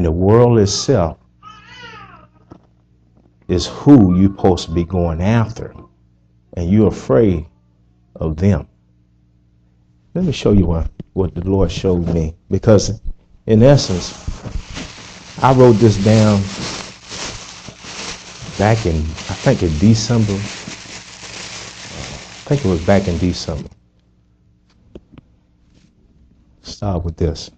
And the world itself is who you're supposed to be going after. And you're afraid of them. Let me show you what the Lord showed me. Because in essence, I wrote this down back in, I think in December. I think it was back in December. Start with this.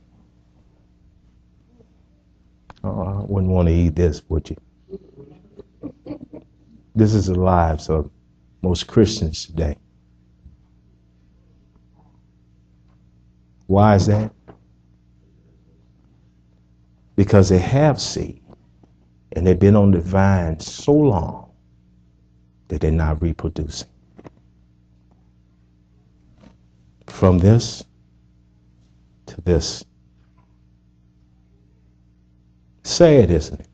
Oh, I wouldn't want to eat this, would you? This is the lives of most Christians today. Why is that? Because they have seed and they've been on the vine so long that they're not reproducing. From this to this. Sad, isn't it?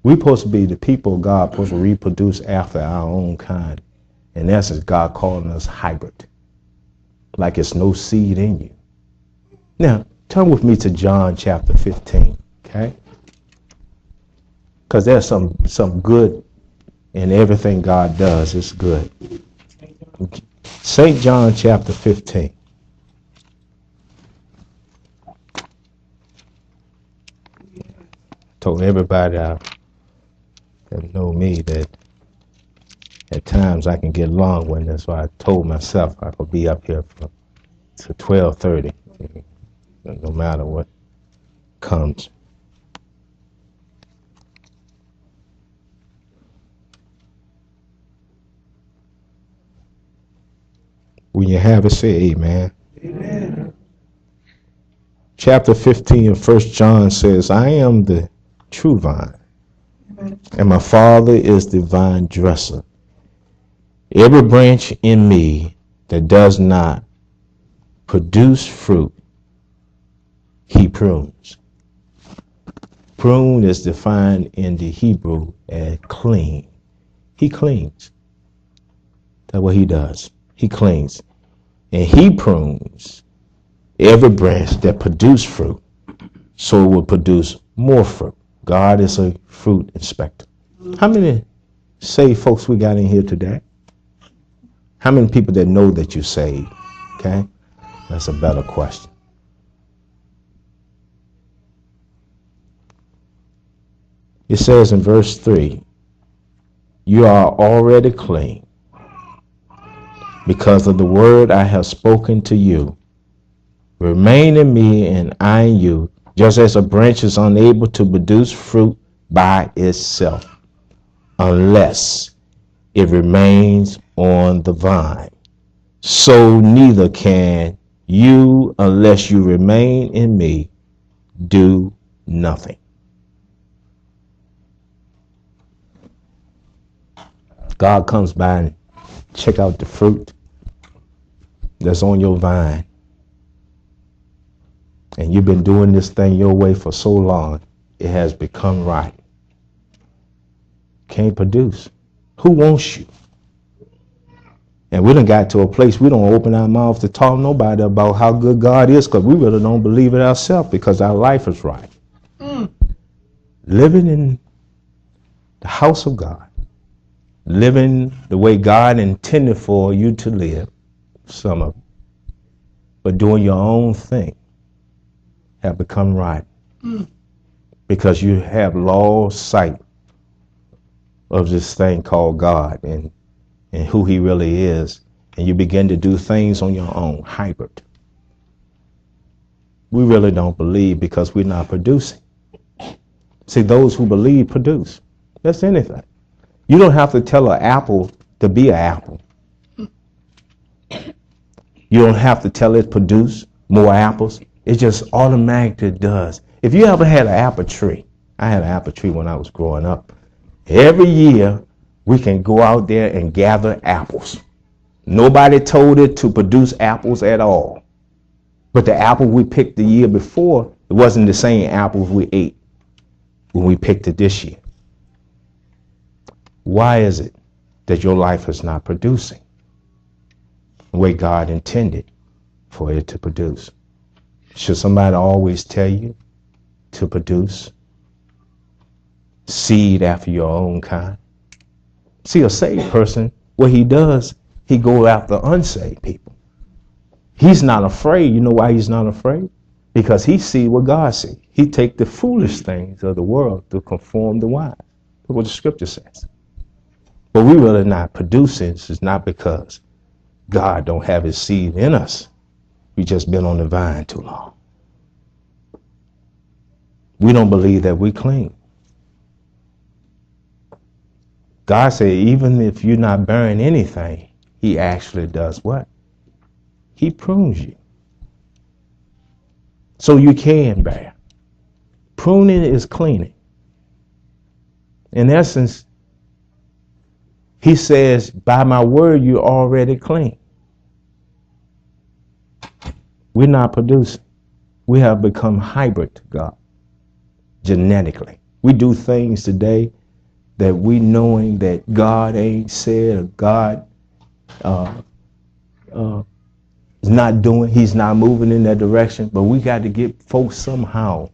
We're supposed to be the people of God, supposed to reproduce after our own kind. In essence, God calling us hybrid. Like it's no seed in you. Now, turn with me to John chapter 15, okay? Because there's some good in everything God does. It's good. St. John chapter 15. Told everybody that know me that at times I can get long-winded, so I told myself I could be up here to 12:30, no matter what comes. When you have it, say amen. Amen. Chapter 15 of 1 John says, I am the true vine, and my Father is the vine dresser. Every branch in me that does not produce fruit, he prunes. Prune is defined in the Hebrew as clean. He cleans. That's what he does. He cleans. And he prunes every branch that produces fruit, so it will produce more fruit. God is a fruit inspector. How many saved folks we got in here today? How many people that know that you're saved? Okay? That's a better question. It says in verse 3, you are already clean because of the word I have spoken to you. Remain in me and I in you, just as a branch is unable to produce fruit by itself unless it remains on the vine. So neither can you, unless you remain in me, do nothing. God comes by and check out the fruit that's on your vine. And you've been doing this thing your way for so long, it has become right. Can't produce. Who wants you? And we done got to a place we don't open our mouth to talk to nobody about how good God is, because we really don't believe it ourselves because our life is right. Living in the house of God, living the way God intended for you to live, some of it, but doing your own thing, have become right. Because you have lost sight of this thing called God and who he really is, and you begin to do things on your own, hybrid. We really don't believe because we're not producing. See, those who believe produce. That's anything. You don't have to tell an apple to be an apple. You don't have to tell it produce more apples. It just automatically does. If you ever had an apple tree, I had an apple tree when I was growing up. Every year, we can go out there and gather apples. Nobody told it to produce apples at all. But the apple we picked the year before, it wasn't the same apples we ate when we picked it this year. Why is it that your life is not producing the way God intended for it to produce? Should somebody always tell you to produce? seed after your own kind. See, a saved person, what he does, he go after unsaved people. He's not afraid. You know why he's not afraid? Because he see what God sees. He take the foolish things of the world to conform the wise. That's what the scripture says. But we really not producing. It's not because God don't have his seed in us. We just been on the vine too long. We don't believe that we clean. God said, even if you're not bearing anything, he actually does what? He prunes you. So you can bear. Pruning is cleaning. In essence, he says, by my word, you're already clean. We're not producing. We have become hybrid to God, genetically. We do things today that we knowing that God ain't said, or God is not doing, he's not moving in that direction, but we got to get folks somehow,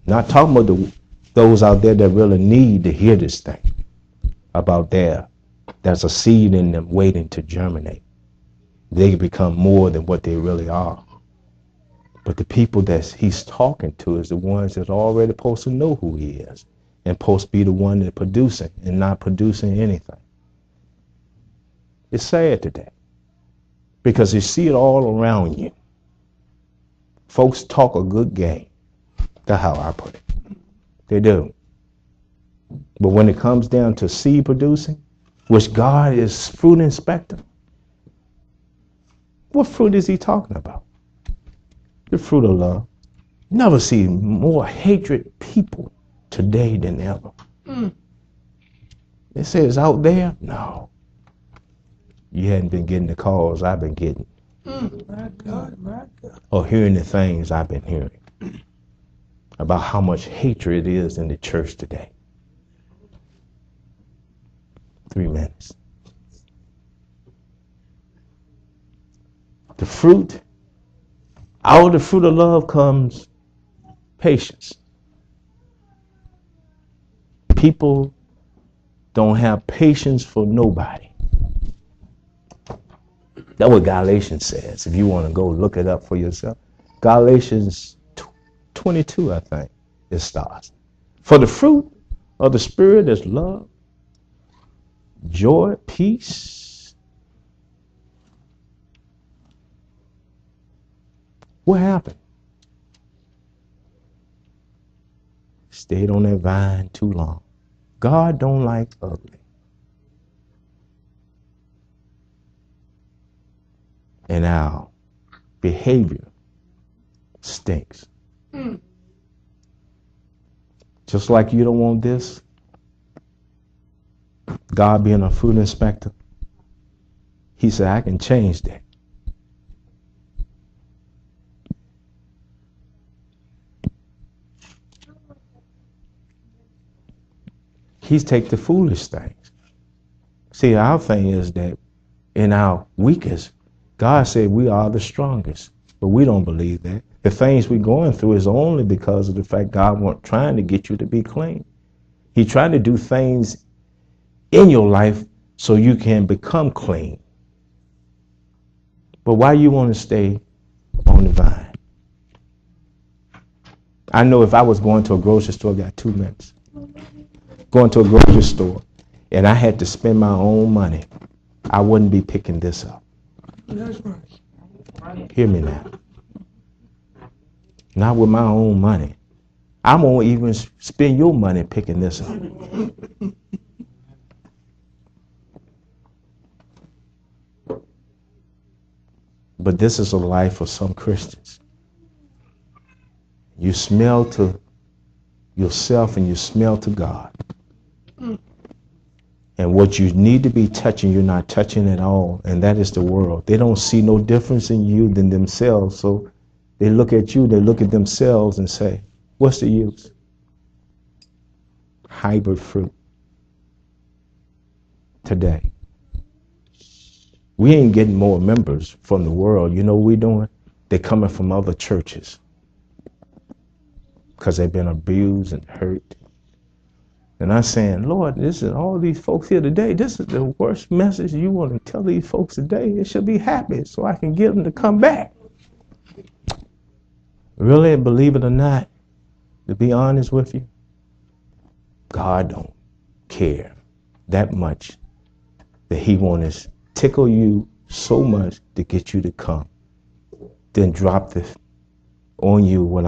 not talking about those out there that really need to hear this thing, about there's a seed in them waiting to germinate. They become more than what they really are. But the people that he's talking to is the ones that are already supposed to know who he is and supposed to be the one that producing and not producing anything. It's sad today because you see it all around you. Folks talk a good game. That's how I put it. They do. But when it comes down to seed producing, which God is fruit inspector, what fruit is he talking about? The fruit of love. Never see more hatred people today than ever. It says out there, no. You hadn't been getting the calls I've been getting. My God, my God. Or hearing the things I've been hearing about how much hatred it is in the church today. 3 minutes. The fruit, out of the fruit of love comes patience. People don't have patience for nobody. That's what Galatians says. If you want to go look it up for yourself. Galatians 22, I think, it starts. For the fruit of the Spirit is love, joy, peace. What happened? Stayed on that vine too long. God don't like ugly. And our behavior stinks. Just like you don't want this, God being a fruit inspector, he said, I can change that. He's take the foolish things. See, our thing is that in our weakest, God said we are the strongest, but we don't believe that. The things we're going through is only because of the fact God was trying to get you to be clean. He's trying to do things in your life so you can become clean. But why you want to stay on the vine? I know if I was going to a grocery store, I got 2 minutes. Going to a grocery store and I had to spend my own money, I wouldn't be picking this up. That's right. Hear me now. Not with my own money. I won't even spend your money picking this up. But this is a life for some Christians. You smell to yourself and you smell to God. And what you need to be touching, you're not touching at all. And that is the world. They don't see no difference in you than themselves. So they look at you, they look at themselves and say, what's the use? Hybrid fruit. Today. We ain't getting more members from the world. You know what we're doing? They're coming from other churches because they've been abused and hurt. And I'm saying, Lord, this is all these folks here today. This is the worst message you want to tell these folks today. They should be happy so I can get them to come back. Really, believe it or not, to be honest with you, God don't care that much that he wants to tickle you so much to get you to come, then drop this on you when